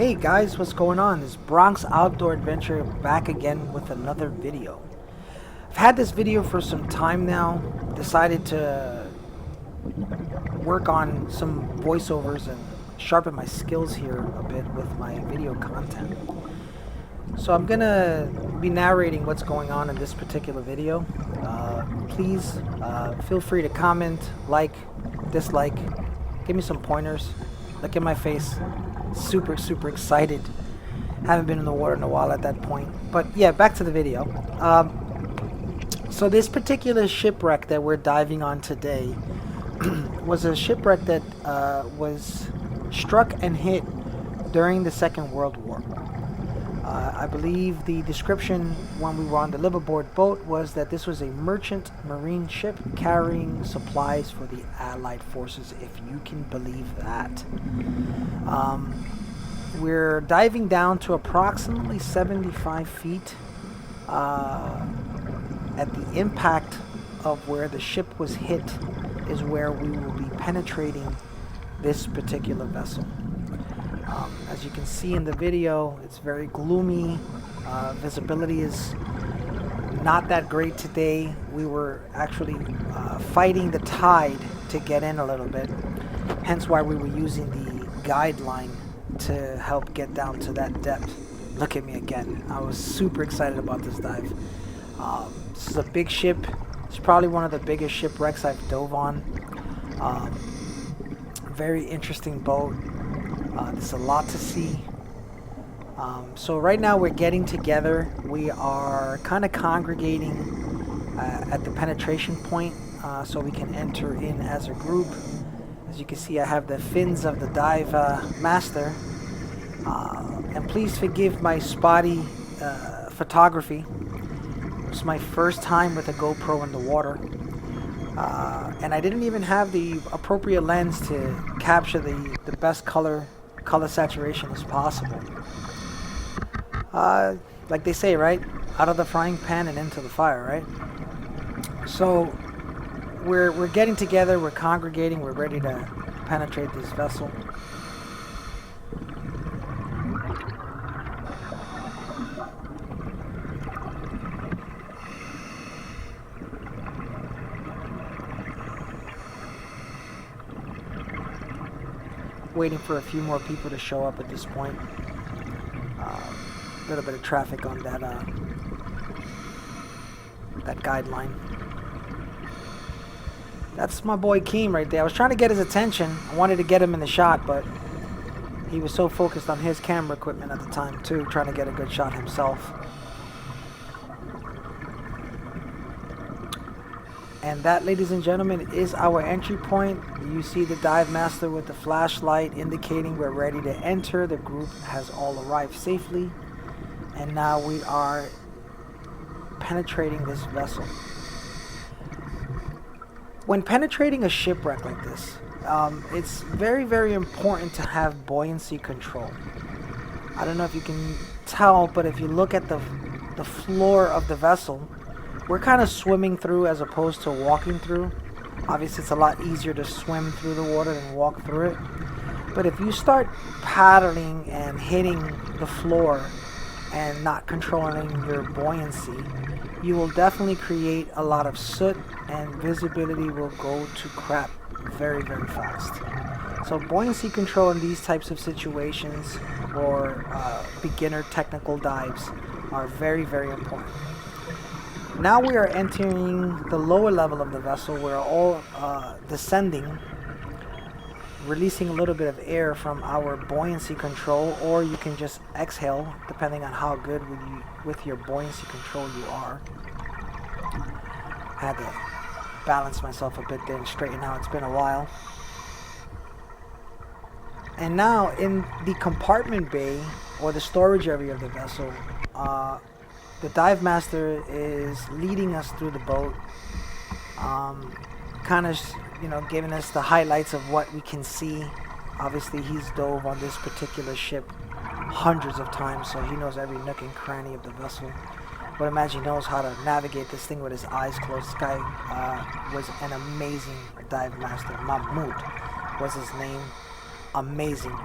Hey guys, what's going on? This Bronx Outdoor Adventure back again with another video. I've had this video for some time now. Decided to work on some voiceovers and sharpen my skills here a bit with my video content. So I'm gonna be narrating what's going on in this particular video. Please feel free to comment, like, dislike, give me some pointers. Look at my face. Super excited. Haven't been in the water in a while at that point. But yeah, back to the video. So this particular shipwreck that we're diving on today was a shipwreck that was struck and hit during the Second World War. I believe the description when we were on the liveaboard boat was that this was a merchant marine ship carrying supplies for the Allied forces, if you can believe that. We're diving down to approximately 75 feet at the impact of where the ship was hit is where we will be penetrating this particular vessel. As you can see in the video, it's very gloomy. Visibility is not that great today. We were actually fighting the tide to get in a little bit, hence why we were using the guideline to help get down to that depth. Look at me again. I was super excited about this dive. This is a big ship. It's probably one of the biggest shipwrecks I've dove on. Very interesting boat. There's a lot to see. So right now we're getting together. We are kind of congregating at the penetration point so we can enter in as a group. As you can see, I have the fins of the dive master. And please forgive my spotty photography. It's my first time with a GoPro in the water. And I didn't even have the appropriate lens to capture the best color saturation as possible. Like they say, right? Out of the frying pan and into the fire, right? So we're getting together, we're congregating, we're ready to penetrate this vessel. Waiting for a few more people to show up at this point. A little bit of traffic on that guideline. That's my boy Keem right there. I was trying to get his attention. I wanted to get him in the shot, but he was so focused on his camera equipment at the time too, trying to get a good shot himself. And that, ladies and gentlemen, is our entry point. You see the dive master with the flashlight indicating we're ready to enter. The group has all arrived safely. And now we are penetrating this vessel. When penetrating a shipwreck like this, it's very important to have buoyancy control. I don't know if you can tell, but if you look at the floor of the vessel, we're kind of swimming through as opposed to walking through. Obviously, it's a lot easier to swim through the water than walk through it. But if you start paddling and hitting the floor and not controlling your buoyancy, you will definitely create a lot of soot and visibility will go to crap very fast. So buoyancy control in these types of situations or beginner technical dives are very important. Now we are entering the lower level of the vessel. We're all descending, releasing a little bit of air from our buoyancy control, or you can just exhale depending on how good with your buoyancy control you are. Had to balance myself a bit there and straighten out. It's been a while. And now in the compartment bay or the storage area of the vessel, the dive master is leading us through the boat, kind of, giving us the highlights of what we can see. Obviously, he's dove on this particular ship hundreds of times, so he knows every nook and cranny of the vessel. But imagine he knows how to navigate this thing with his eyes closed. This guy was an amazing dive master. Mahmoud was his name. Amazing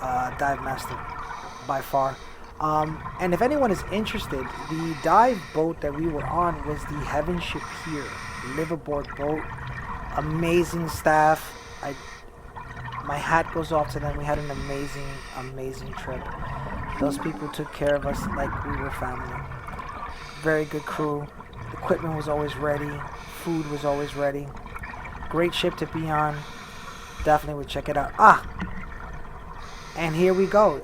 dive master. by far. And if anyone is interested, the dive boat that we were on was the Heaven Ship Here liveaboard boat. Amazing staff. My hat goes off to them. We had an amazing trip. Those people took care of us like we were family. Very good crew. Equipment was always ready. Food was always ready. Great ship to be on. Definitely would check it out. And here we go.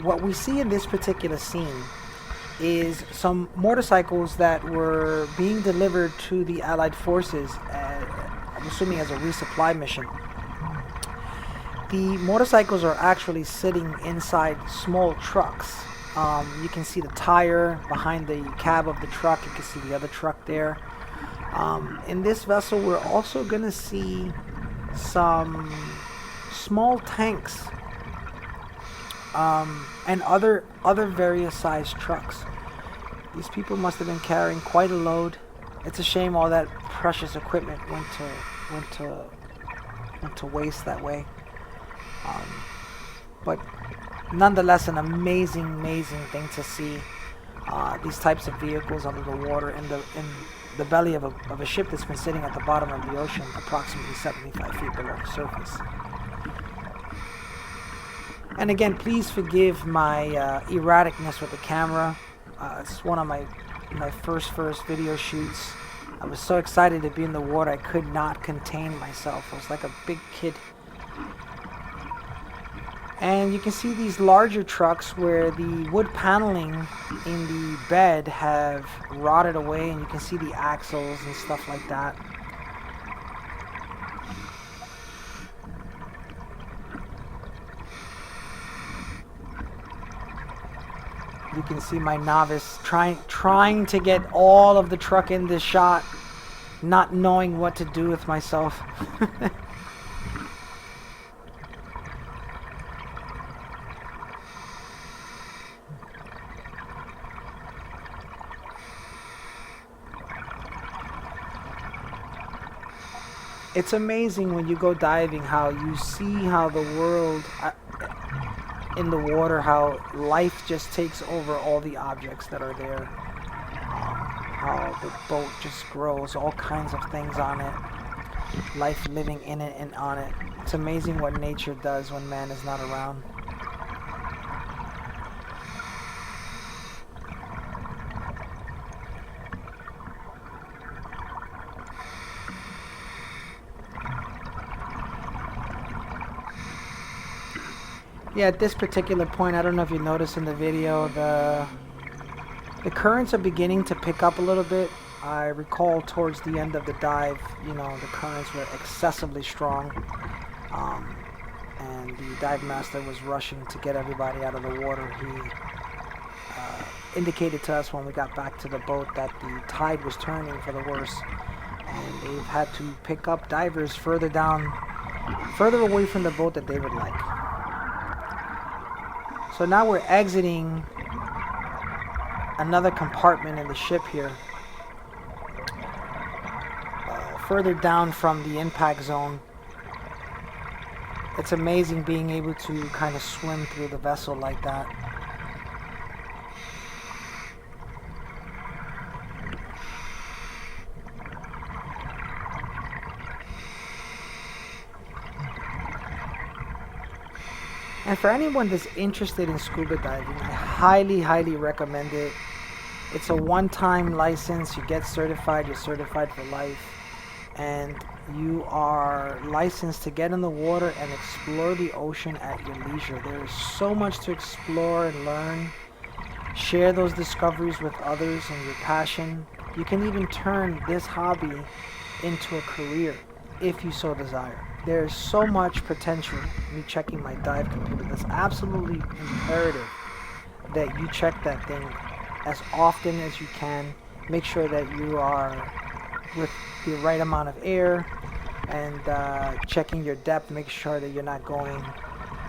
What we see in this particular scene is some motorcycles that were being delivered to the Allied forces, I'm assuming as a resupply mission. The motorcycles are actually sitting inside small trucks. You can see the tire behind the cab of the truck. You can see the other truck there. In this vessel, we're also going to see some small tanks and other various sized trucks. These people must have been carrying quite a load. It's a shame all that precious equipment went to waste that way. But nonetheless, an amazing thing to see. These types of vehicles under the water in the belly of a ship that's been sitting at the bottom of the ocean, approximately 75 feet below the surface. And again, please forgive my erraticness with the camera. It's one of my first video shoots. I was so excited to be in the water, I could not contain myself. I was like a big kid. And you can see these larger trucks where the wood paneling in the bed have rotted away, and you can see the axles and stuff like that. You can see my novice trying to get all of the truck in this shot, not knowing what to do with myself. It's amazing when you go diving how you see how the world in the water, how life just takes over all the objects that are there. How the boat just grows, all kinds of things on it. Life living in it and on it. It's amazing what nature does when man is not around. Yeah, at this particular point, I don't know if you noticed in the video, the currents are beginning to pick up a little bit. I recall towards the end of the dive, you know, the currents were excessively strong. And the dive master was rushing to get everybody out of the water. He indicated to us when we got back to the boat that the tide was turning for the worse. And they've had to pick up divers further away from the boat that they would like. So now we're exiting another compartment in the ship here, further down from the impact zone. It's amazing being able to kind of swim through the vessel like that. And for anyone that's interested in scuba diving, I highly recommend it. It's a one-time license. You get certified, you're certified for life. And you are licensed to get in the water and explore the ocean at your leisure. There is so much to explore and learn. Share those discoveries with others and your passion. You can even turn this hobby into a career if you so desire. There's so much potential. Me checking my dive computer. That's absolutely imperative that you check that thing as often as you can. Make sure that you are with the right amount of air, and checking your depth. Make sure that you're not going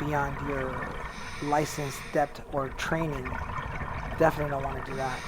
beyond your licensed depth or training. Definitely don't want to do that.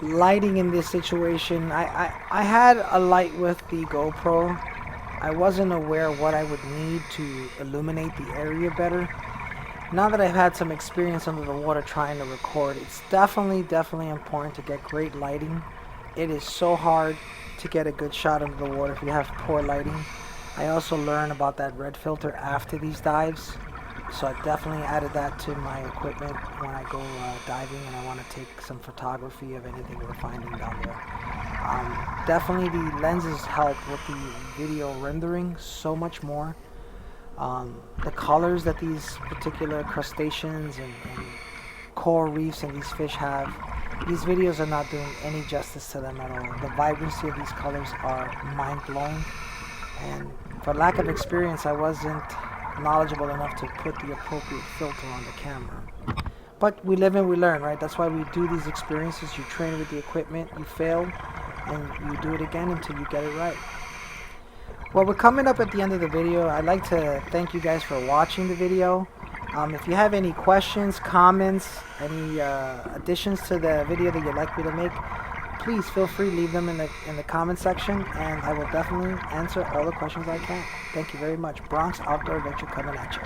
lighting in this situation, I had a light with the GoPro. I wasn't aware what I would need to illuminate the area better. Now that I've had some experience under the water trying to record, it's definitely important to get great lighting. It is so hard to get a good shot under the water if you have poor lighting. I also learned about that red filter after these dives, so I definitely added that to my equipment when I go diving and I want to take some photography of anything we're finding down there. Definitely the lenses help with the video rendering so much more. The colors that these particular crustaceans and coral reefs and these fish have, these videos are not doing any justice to them at all. The vibrancy of these colors are mind-blowing, and for lack of experience I wasn't knowledgeable enough to put the appropriate filter on the camera. But we live and we learn, right? That's why we do these experiences. You train with the equipment, you fail, and you do it again until you get it right. Well, we're coming up at the end of the video. I'd like to thank you guys for watching the video. If you have any questions, comments, any additions to the video that you'd like me to make, please feel free to leave them in the comment section, and I will definitely answer all the questions I can. Thank you very much. Bronx Outdoor Adventure coming at you.